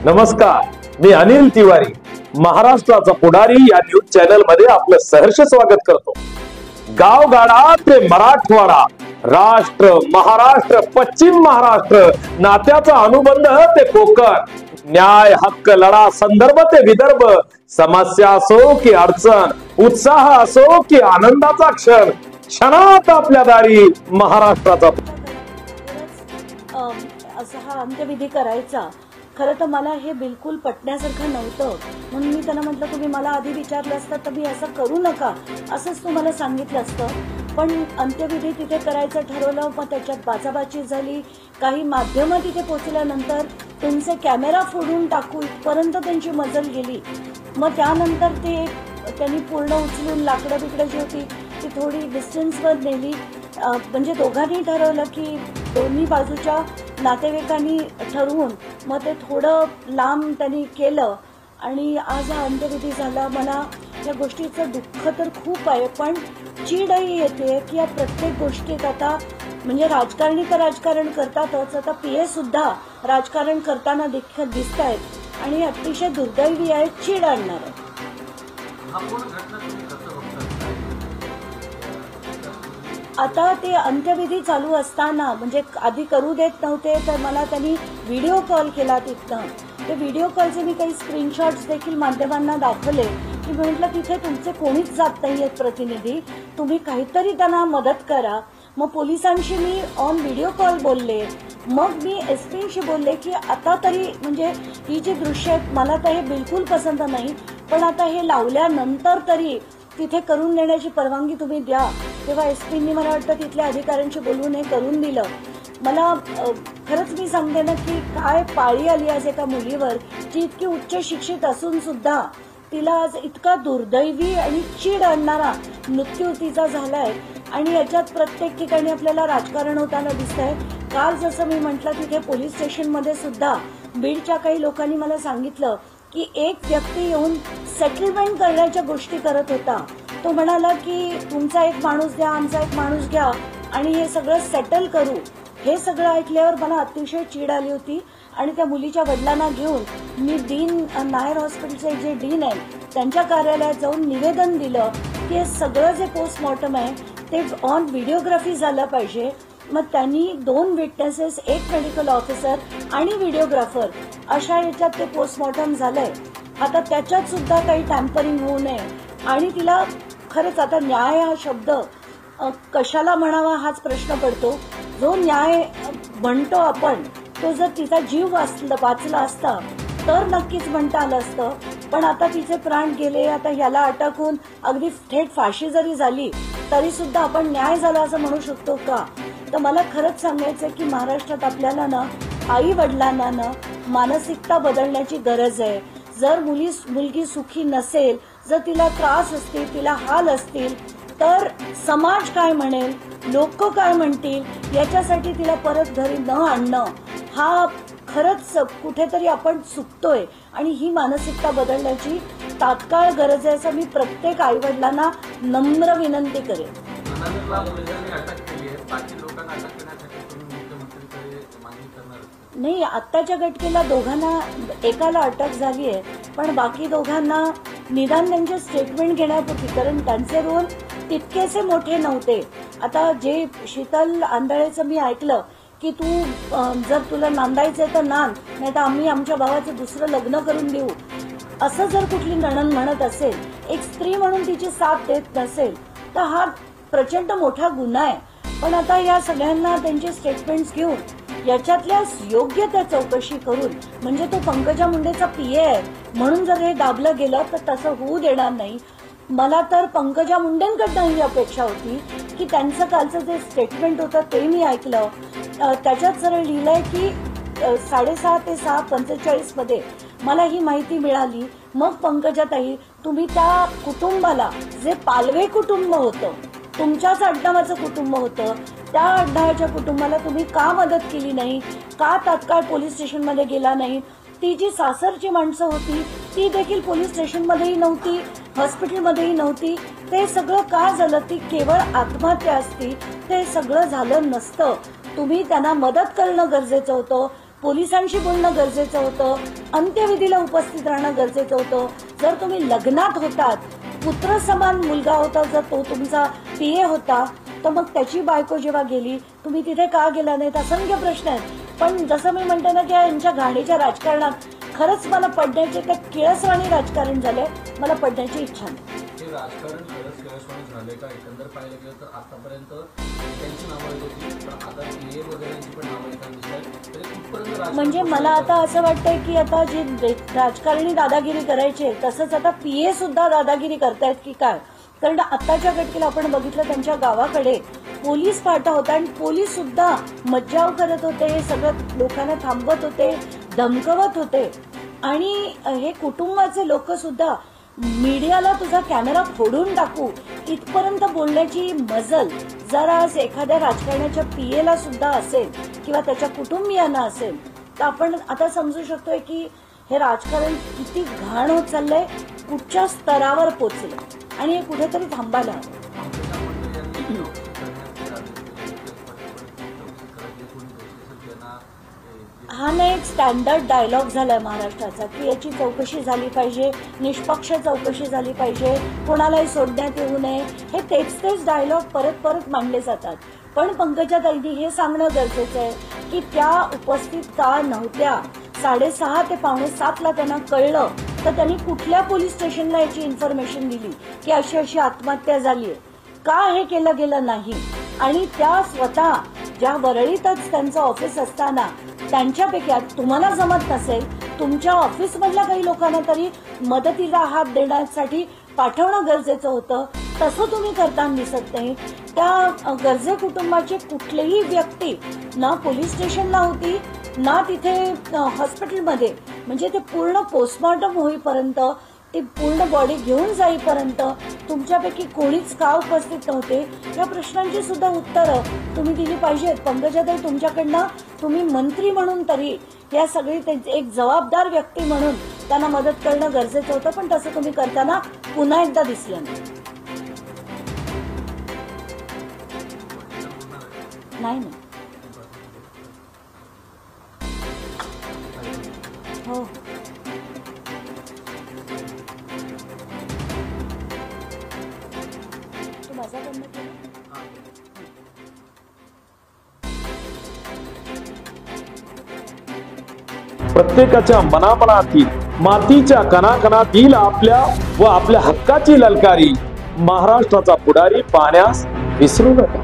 नमस्कार, मी अनिल तिवारी महाराष्ट्राचा पुढारी या न्यूज चॅनल मध्ये आपलं सहर्ष स्वागत करतो। गावगाडा ते मराठवाडा, राष्ट्र महाराष्ट्र पश्चिम महाराष्ट्र, नात्याचा अनुबंध ते कोकण, न्याय हक्क लढा संदर्भ ते विदर्भ, समस्या असो की अडचण, उत्साह असो की आनंदाचा क्षण, क्षणात आपल्या दारी महाराष्ट्राचा असा हा अंत्यविधी करायचा। खरं तर मला हे बिलकुल पटण्यासारखं नव्हतं, म्हणून मी त्यांना म्हटलं तुम्ही मला आधी विचारलं असतं तर मी असं करू नका असंच तुम्हाला सांगितलं असतं। पण अंत्यविधी तिथे करायचं ठरवलं, मग त्याच्यात बाचाबाची झाली। काही माध्यमं तिथे पोहोचल्यानंतर तुमचे कॅमेरा फोडून टाकू इथपर्यंत त्यांची मजल गेली। मग त्यानंतर त्यांनी पूर्ण उचलून लाकडं बिकडं जी होती ती थोडी डिस्टन्सवर नेली। म्हणजे दोघांनी ठरवलं की दोन्ही बाजूच्या नातेवाईकांनी ठरवून मग ते थोडं लांब त्यांनी केलं आणि आज हा अंत्यविधी झाला। मला या गोष्टीचं दुःख तर खूप आहे, पण चीडही येते की या प्रत्येक गोष्टीत आता म्हणजे राजकारणी तर राजकारण करतातच, आता पीए सुद्धा राजकारण करताना दिसत आहेत आणि अतिशय दुर्दैवी आहे, चीड आणणार आहे। आता ते अंत्यविधी चालू असताना म्हणजे आधी करू देत नव्हते, तर मला त्यांनी व्हिडिओ कॉल केला तिथनं। ते व्हिडिओ कॉलचे मी काही स्क्रीनशॉट्स देखील माध्यमांना दाखवले की म्हटलं तिथे तुमचे कोणीच जात नाहीयेत प्रतिनिधी, तुम्ही काहीतरी त्यांना मदत करा। मग पोलिसांशी मी ऑन व्हिडिओ कॉल बोलले, मग मी एसपीशी बोलले की आता तरी म्हणजे ही जी दृश्य आहेत मला तर हे बिलकुल पसंत नाही, पण आता हे लावल्यानंतर तरी तिथे करून देण्याची परवानगी तुम्ही द्या। तेव्हा एसपींनी मला वाटतं तिथल्या अधिकाऱ्यांशी बोलून हे करून दिलं। मला खरंच मी सांगते ना की काय पाळी आली आज एका मुलीवर, जी इतकी उच्च शिक्षित असून सुद्धा तिला आज इतका दुर्दैवी आणि चीड आणणारा मृत्यू तिचा झालाय। आणि याच्यात प्रत्येक ठिकाणी आपल्याला राजकारण होताना दिसतंय। काल जसं मी म्हटलं तिथे पोलीस स्टेशनमध्ये सुद्धा बीडच्या काही लोकांनी मला सांगितलं की एक व्यक्ती येऊन सेटलमेंट करण्याच्या गोष्टी करत होता। तो म्हणाला की तुमचा एक माणूस द्या, आमचा एक माणूस घ्या आणि हे सगळं सेटल करू। हे सगळं ऐकल्यावर मला अतिशय चीड आली होती आणि त्या मुलीच्या वडिलांना घेऊन मी नायर हॉस्पिटलचे जे डीन आहेत त्यांच्या कार्यालयात जाऊन निवेदन दिलं की हे सगळं जे पोस्टमॉर्टम आहे ते ऑन व्हिडिओग्राफी झालं पाहिजे। मग त्यांनी 2 विटनेसेस, एक मेडिकल ऑफिसर आणि व्हिडिओग्राफर अशा याच्यात ते पोस्टमॉर्टम झालंय। आता त्याच्यात सुद्धा काही टॅम्परिंग होऊ नये आणि तिला खरंच आता न्याय हा शब्द कशाला म्हणावा हाच प्रश्न पडतो। जो न्याय म्हणतो आपण तो जर तिचा जीव वाचला असता तर नक्कीच म्हणता आलं असतं, पण आता तिचे प्राण गेले। आता याला अटक होऊन अगदी थेट फाशी जरी झाली तरी सुद्धा आपण न्याय झाला असं म्हणू शकतो का? तर मला खरंच सांगायचं की महाराष्ट्रात आपल्याला ना आई वडिलांना ना मानसिकता बदलण्याची गरज आहे। जर मुलगी सुखी नसेल, जर तिला त्रास असतील, तिला हाल असतील, तर समाज काय म्हणेल, लोक काय म्हणतील याच्यासाठी तिला परत घरी न आणणं हा खरंच कुठेतरी आपण चुकतोय आणि ही मानसिकता बदलण्याची तात्काळ गरज आहे असं मी प्रत्येक आई वडिलांना नम्र विनंती करेन। नाही, आत्ताच्या घटनेला दोघांना एकाला अटक झाली आहे, पण बाकी दोघांना निदान त्यांचे स्टेटमेंट घेण्यापुरती, कारण त्यांचे रोल तितकेसे मोठे नव्हते। आता जे शीतल आंधळेचं मी ऐकलं की तू जर तुला नांदायचंय तर नांद, नाही तर आम्ही आमच्या भावाचं दुसरं लग्न करून देऊ, असं जर कुठली नणंद म्हणत असेल, एक स्त्री म्हणून तिची साथ देत नसेल तर हा प्रचंड मोठा गुन्हा आहे। पण आता या सगळ्यांना त्यांचे स्टेटमेंट्स घेऊन याच्यातल्या योग्य त्या चौकशी करून, म्हणजे तो पंकजा मुंडेचा पीए आहे म्हणून जर हे दाबलं गेलं तर तसं होऊ देणार नाही। मला तर पंकजा मुंडेंकडनं ही अपेक्षा होती की त्यांचं कालचं जे स्टेटमेंट होतं ते मी ऐकलं, त्याच्यात सरळ लिहिलंय की 6:30 ते 6:45 मध्ये मला ही माहिती मिळाली। मग पंकजाताई, तुम्ही त्या कुटुंबाला, जे पालवे कुटुंब होतं, तुमच्याच आडनावाचं कुटुंब होतं, त्या आडनावाच्या कुटुंबाला तुम्ही का मदत केली नाही, का तात्काळ पोलीस स्टेशनमध्ये गेला नाही? ती जी सासरची माणसं होती ती देखील पोलीस स्टेशनमध्येही नव्हती, हॉस्पिटलमध्येही नव्हती। ते सगळं का झालं? ती केवळ आत्महत्या असती, ते सगळं झालं नसतं। तुम्ही त्यांना मदत करणं गरजेचं होतं, पोलिसांशी बोलणं गरजेचं होतं, अंत्यविधीला उपस्थित राहणं गरजेचं होतं. जर तुम्ही लग्नात होतात, पुत्र समान मुलगा होता, जर तो तुमचा पीए होता, तर मग त्याची बायको जेव्हा गेली, तुम्ही तिथे का गेला नाहीत? असंख्य प्रश्न आहेत. पण जसं मी म्हणते ना की यांच्या घाणीच्या राजकारणात खरंच मला पडण्याचे त्या किळसवाणी राजकारण झालंय, मला पडण्याची इच्छा नाही. हे राजकारण खरंच किळसवाणी झाले का? एकंदर पाहिलं गेलं तर आतापर्यंत त्यांची नावं येत होती, पण आता पीए वगैरेंची पण नावं येताना दिसतात. तरी कुठपर्यंत म्हणजे मला आता असं वाटतंय की आता जे राजकारणी दादागिरी करायचे, तसंच आता पीए सुद्धा दादागिरी करतायत की काय? कारण आताच्या घटनेला आपण बघितलं, त्यांच्या गावाकडे पोलीस फाटा होता आणि पोलीस सुद्धा मज्जाव करत होते, सगळं लोकांना थांबवत होते, धमकवत होते. आणि हे कुटुंबाचे लोक सुद्धा मीडियाला तुझा कॅमेरा फोडून टाकू इथपर्यंत बोलण्याची मजल जर आज एखाद्या राजकारण्याच्या पीएला सुद्धा असेल किंवा त्याच्या कुटुंबियांना असेल, तर आपण आता समजू शकतोय की हे राजकारण किती घाण होत चाललंय, कुठच्या स्तरावर पोचलंय आणि हे कुठेतरी थांबायला हवं. हा ना एक स्टँडर्ड डायलॉग झालाय महाराष्ट्राचा की याची चौकशी झाली पाहिजे, निष्पक्ष चौकशी झाली पाहिजे, कोणालाही सोडण्यात येऊ नये. हे तेच डायलॉग परत परत मांडले जातात. पण पंकजाताईंनी हे सांगणं गरजेचं आहे की त्या उपस्थित का नव्हत्या. 6:30 ते 6:45 त्यांना कळलं तर त्यांनी कुठल्या पोलीस स्टेशनला याची इन्फॉर्मेशन दिली की अशी अशी आत्महत्या झालीय? का हे केलं गेलं नाही? आणि त्या स्वतः ज्या वरळीतच त्यांचं ऑफिस असताना त्यांच्यापैकी तुम्हाला जमत नसेल, तुमच्या ऑफिसमधल्या काही लोकांना तरी मदतीला हात देण्यासाठी पाठवणं गरजेचं होतं, तसं तुम्ही करताना दिसत नाही. त्या गरजे कुटुंबाची कुठलीही व्यक्ती ना पोलीस स्टेशनला होती ना तिथे हॉस्पिटलमध्ये. म्हणजे ते पूर्ण पोस्टमॉर्टम होईपर्यंत, ती पूर्ण बॉडी घेऊन जाईपर्यंत तुमच्यापैकी कोणीच का उपस्थित नव्हते? या प्रश्नांची सुद्धा उत्तरं तुम्ही दिली पाहिजेत. पंकजाताई, तुमच्याकडनं तुम्ही मंत्री म्हणून तरी या सगळी एक जबाबदार व्यक्ती म्हणून त्यांना मदत करणं गरजेचं होतं, पण तसं तुम्ही करताना पुन्हा एकदा दिसलं नाही. नाही हो तू माझ्याकडनं केलं. प्रत्येकाच्या मनामनातील मातीच्या कणाकणातील आपल्या व आपल्या हक्काची ललकारी महाराष्ट्राचा पुढारी पाहण्यास विसरू नका.